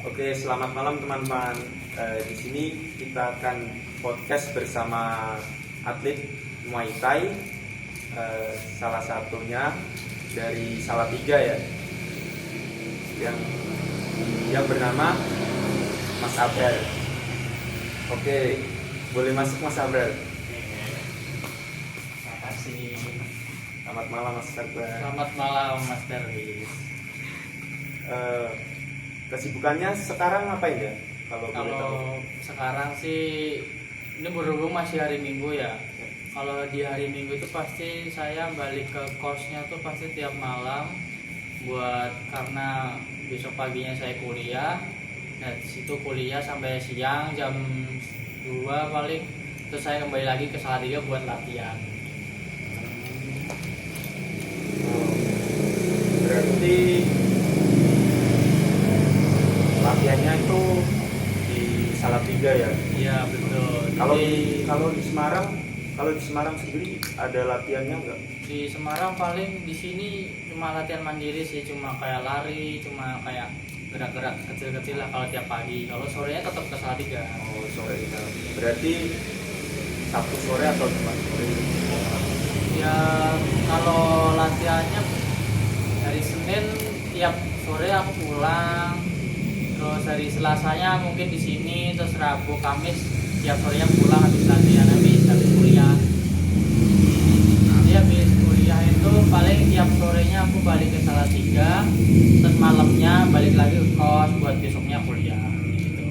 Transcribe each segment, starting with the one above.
Oke, selamat malam teman-teman. Di sini kita akan podcast bersama atlet Muay Thai, salah satunya dari Salatiga ya, yang bernama Mas Abrar. Oke, boleh masuk Mas Abrar. Terima kasih. Selamat malam Mas Abrar. Selamat malam Mas Darwis. Kesibukannya sekarang ngapain ya? Kalau boleh tahu. Kalau sekarang sih ini berhubung masih hari Minggu ya. Kalau di hari Minggu itu pasti saya balik ke kosnya tuh pasti tiap malam karena besok paginya saya kuliah. Nah, di situ kuliah sampai siang jam 2 paling, terus saya kembali lagi ke Salatiga buat latihan. Berarti latihannya itu di Salatiga ya? Iya betul. Kalau di Semarang sendiri ada latihannya nggak? Di Semarang paling di sini cuma latihan mandiri sih, cuma kayak lari, cuma kayak gerak-gerak kecil-kecil lah kalau tiap pagi. Kalau sorenya tetap ke Salatiga. Oh, sore itu. Berarti Sabtu sore atau Jumat sore? Ya kalau latihannya hari Senin tiap sore aku pulang. Terus hari Selasanya mungkin di sini, terus Rabu, Kamis tiap sorenya pulang habis latihan, habis kuliah. Nanti habis kuliah itu paling tiap sorenya aku balik ke Salatiga, terus malamnya balik lagi ke kos buat besoknya kuliah. Gitu.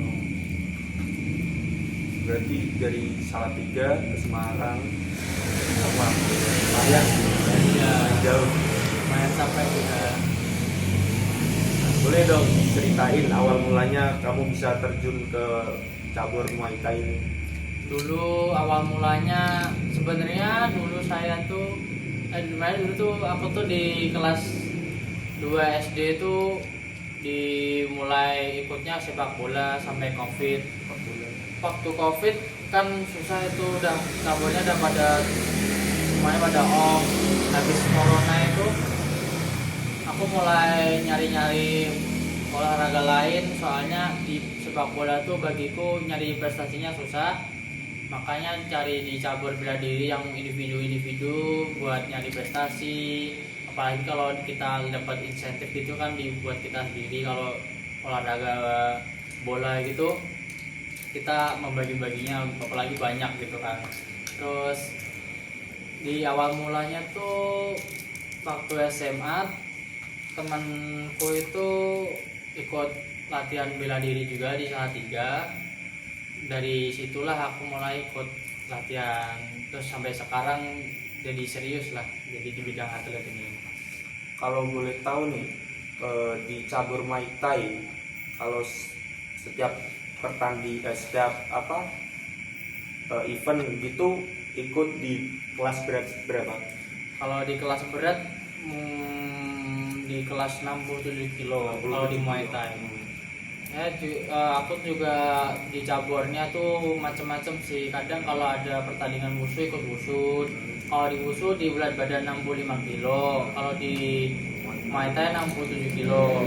Berarti dari Salatiga ke Semarang apa? Lumayan Iya, jauh. lumayan sampai juga. Boleh dong ceritain awal mulanya kamu bisa terjun ke cabur Muay Thai ini? Dulu awal mulanya sebenarnya dulu saya tuh aku tuh di kelas 2 SD tuh dimulai ikutnya sepak bola sampai Covid. Waktu Covid kan susah itu, udah caburnya udah semuanya pada off. Habis corona itu aku mulai nyari-nyari olahraga lain, soalnya di sepak bola tuh bagiku nyari prestasinya susah. Makanya cari di cabur bela diri yang individu-individu buat nyari prestasi. Apalagi kalau kita dapat insentif gitu kan dibuat kita sendiri. Kalau olahraga bola gitu kita membagi-baginya apalagi banyak gitu kan. Terus di awal mulanya tuh waktu SMA temanku itu ikut latihan bela diri juga di Salatiga. Dari situlah aku mulai ikut latihan, terus sampai sekarang jadi serius lah, jadi di bidang atlet ini. Kalau boleh tahu nih, di cabur Muay Thai kalau setiap event gitu ikut di kelas berapa? Kalau di kelas berat di kelas 67 kilo kalau di Muay Thai. Aku juga di caburnya tuh macam-macam sih. Kadang kalau ada pertandingan wushu ikut wushu. Kalau di wushu di berat badan 65 kilo. Kalau di Muay Thai 67 kilo.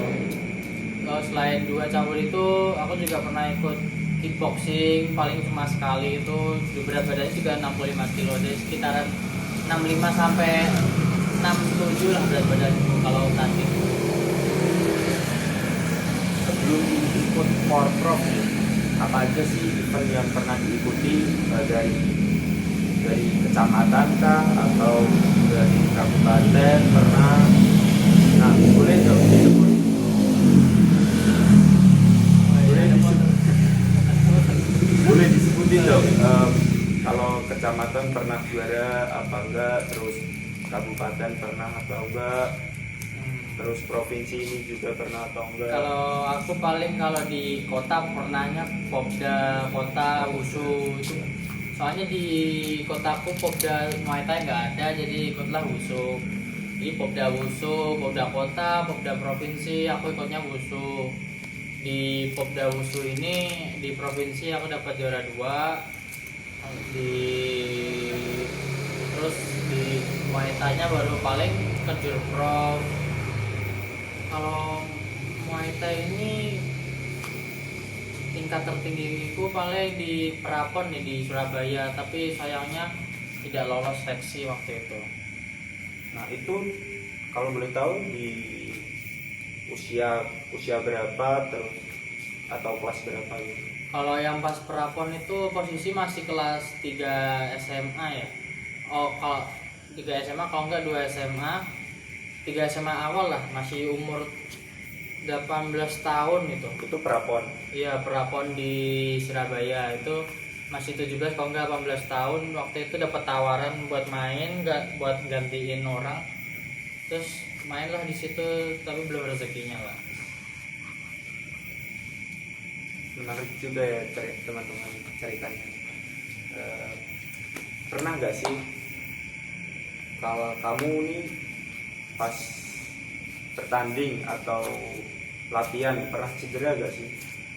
Selain dua cabur itu, aku juga pernah ikut kickboxing, paling cuma sekali itu di berat badannya juga 65 kilo. Jadi sekitaran 65 sampai 67 lah berat badan kalau tanding. Sebelum ikut Porprov, apa aja sih event yang pernah diikuti dari kecamatan kah atau dari kabupaten pernah? Nah, boleh dong disebut. Boleh disebutin dong. Kalau kecamatan pernah juara apa enggak, terus kabupaten pernah atau enggak, terus provinsi ini juga pernah atau enggak? Kalau aku paling kalau di kota pernahnya Popda kota wushu itu. Soalnya di kotaku Popda Muay Thai nggak ada, jadi ikutlah wushu. Jadi Popda wushu, Popda kota, Popda provinsi, aku ikutnya wushu. Di Popda wushu ini di provinsi aku dapat juara 2. Terus di Muay Thai-nya baru paling ke Jurprov. Kalau Muay Thai ini tingkat tertinggiku paling di Prapon nih di Surabaya, tapi sayangnya tidak lolos seleksi waktu itu. Nah itu kalau boleh tahu di usia berapa terus atau kelas berapa gitu? Kalau yang pas Prapon itu posisi masih kelas 3 SMA ya. Oh, kalau 3 SMA, kalau enggak 2 SMA. 3 SMA awal lah, masih umur 18 tahun itu. Itu prapon. Iya, Prapon di Surabaya itu masih 17 kalau enggak 18 tahun. Waktu itu dapat tawaran buat main, enggak buat gantiin orang. Terus mainlah di situ, tapi belum rezekinya lah. Menarik juga ya teman-teman ceritanya. Pernah nggak sih kalau kamu nih pas bertanding atau latihan pernah cedera gak sih?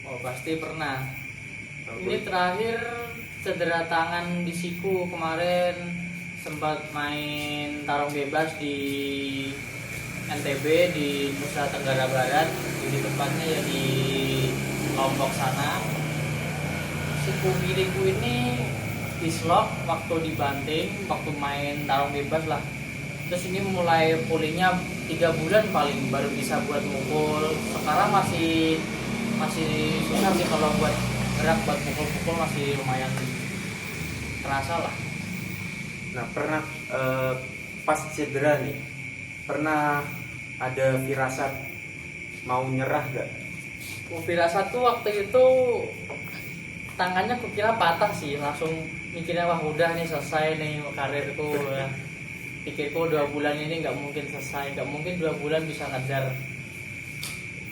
Oh, pasti pernah. Nah, Ini terakhir cedera tangan di siku kemarin, sempat main tarung bebas di NTB di Nusa Tenggara Barat, di tempatnya ya di Lombok sana. Siku kiriku ini dislok waktu dibanting, waktu main tarung bebas lah. Terus ini mulai pulihnya 3 bulan paling baru bisa buat mukul. Sekarang masih susah sih kalau buat gerak, buat pukul-pukul masih lumayan terasa lah. Nah pernah pas cedera nih pernah ada firasat mau nyerah gak? Firasat tuh waktu itu tangannya kukira patah sih, langsung mikirnya wah udah nih selesai nih karirku ya. Pikirku 2 bulan ini nggak mungkin selesai, nggak mungkin 2 bulan bisa ngejar.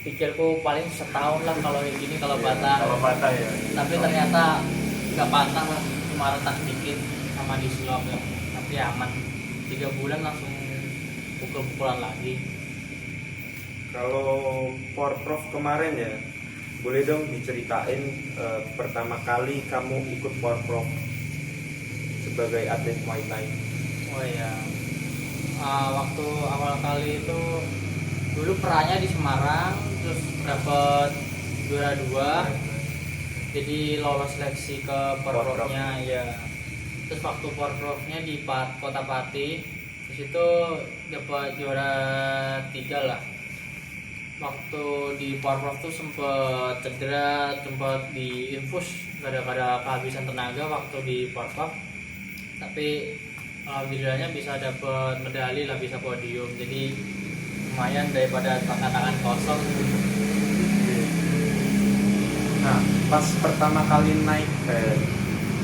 Pikirku paling setahun lah kalau kayak gini kalau patah. Kalau patah ya. Tapi ternyata nggak patah lah, cuma retak dikit sama dislok ya. Tapi aman, 3 bulan langsung pukul-pukulan lagi. Kalau Porprov kemarin ya, boleh dong diceritain pertama kali kamu ikut Porprov sebagai atlet Muay Thai. Oh iya, waktu awal kali itu dulu perannya di Semarang, terus dapat juara 2, jadi lolos seleksi ke Porprovnya ya. Terus waktu Porprovnya di Kota Pati, di situ dapat juara 3 lah. Waktu di Porprov tuh sempet cedera, sempet diinfus gara-gara kehabisan tenaga waktu di Porprov. Tapi alhamdulillahnya bisa dapat medali lah, bisa podium, jadi lumayan daripada tangan kosong. Nah pas pertama kali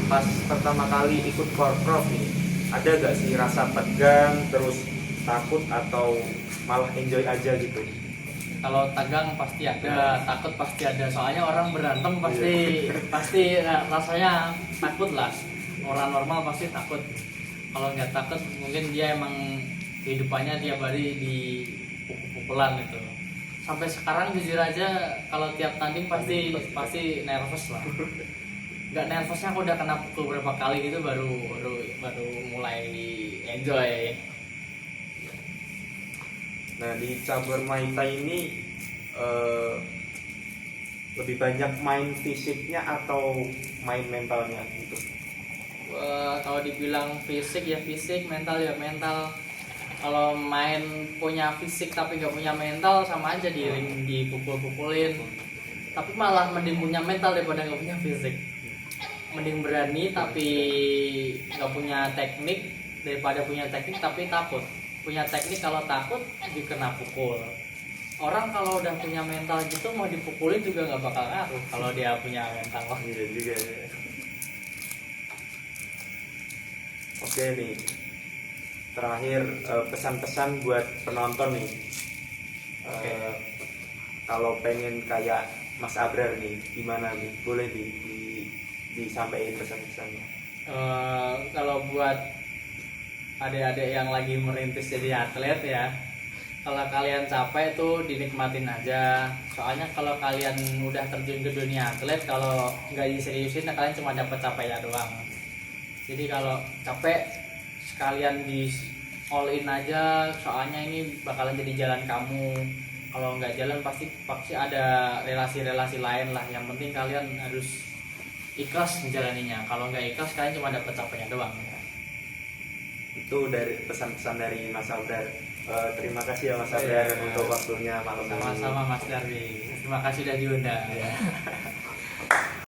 pas pertama kali ikut Porprov nih, ada gak sih rasa tegang terus takut atau malah enjoy aja gitu? Kalau tegang pasti ada, takut pasti ada, soalnya orang berantem pasti rasanya takut lah. Orang normal pasti takut. Kalau nggak takut mungkin dia emang kehidupannya tiap hari di pukul-pukulan gitu. Sampai sekarang jujur aja kalau tiap tanding pasti nervous lah. Nggak nervousnya aku udah kena pukul berapa kali gitu baru mulai enjoy. Nah di cabur Muay Thai ini lebih banyak main fisiknya atau main mentalnya gitu? Kalau dibilang fisik ya fisik, mental ya mental. Kalau main punya fisik tapi nggak punya mental sama aja di ring dipukul-pukulin. Tapi malah mending punya mental daripada nggak punya fisik. Mending berani tapi nggak punya teknik daripada punya teknik tapi takut. Punya teknik kalau takut dikena pukul. Orang kalau udah punya mental gitu mau dipukulin juga nggak bakal ngaruh kalau dia punya mental. Iya juga ya. Oke nih, terakhir pesan-pesan buat penonton nih. Kalau pengen kayak Mas Abrar nih, gimana nih? Boleh disampaikan pesan-pesannya. Kalau buat adik-adik yang lagi merintis jadi atlet ya, kalau kalian capek tuh dinikmatin aja. Soalnya kalau kalian udah terjun ke dunia atlet, kalau nggak diseriusin kalian cuma dapat capeknya doang. Jadi kalau capek sekalian di all in aja, soalnya ini bakalan jadi jalan kamu. kalau nggak jalan pasti pasti ada relasi-relasi lain lah. Yang penting kalian harus ikhlas menjalaninya. Kalau nggak ikhlas kalian cuma dapat capeknya doang ya. Itu dari pesan-pesan dari Mas Abrar. Terima kasih ya Mas Abrar untuk waktunya malam ini. Sama-sama Mas Darwi. Terima kasih sudah diundang.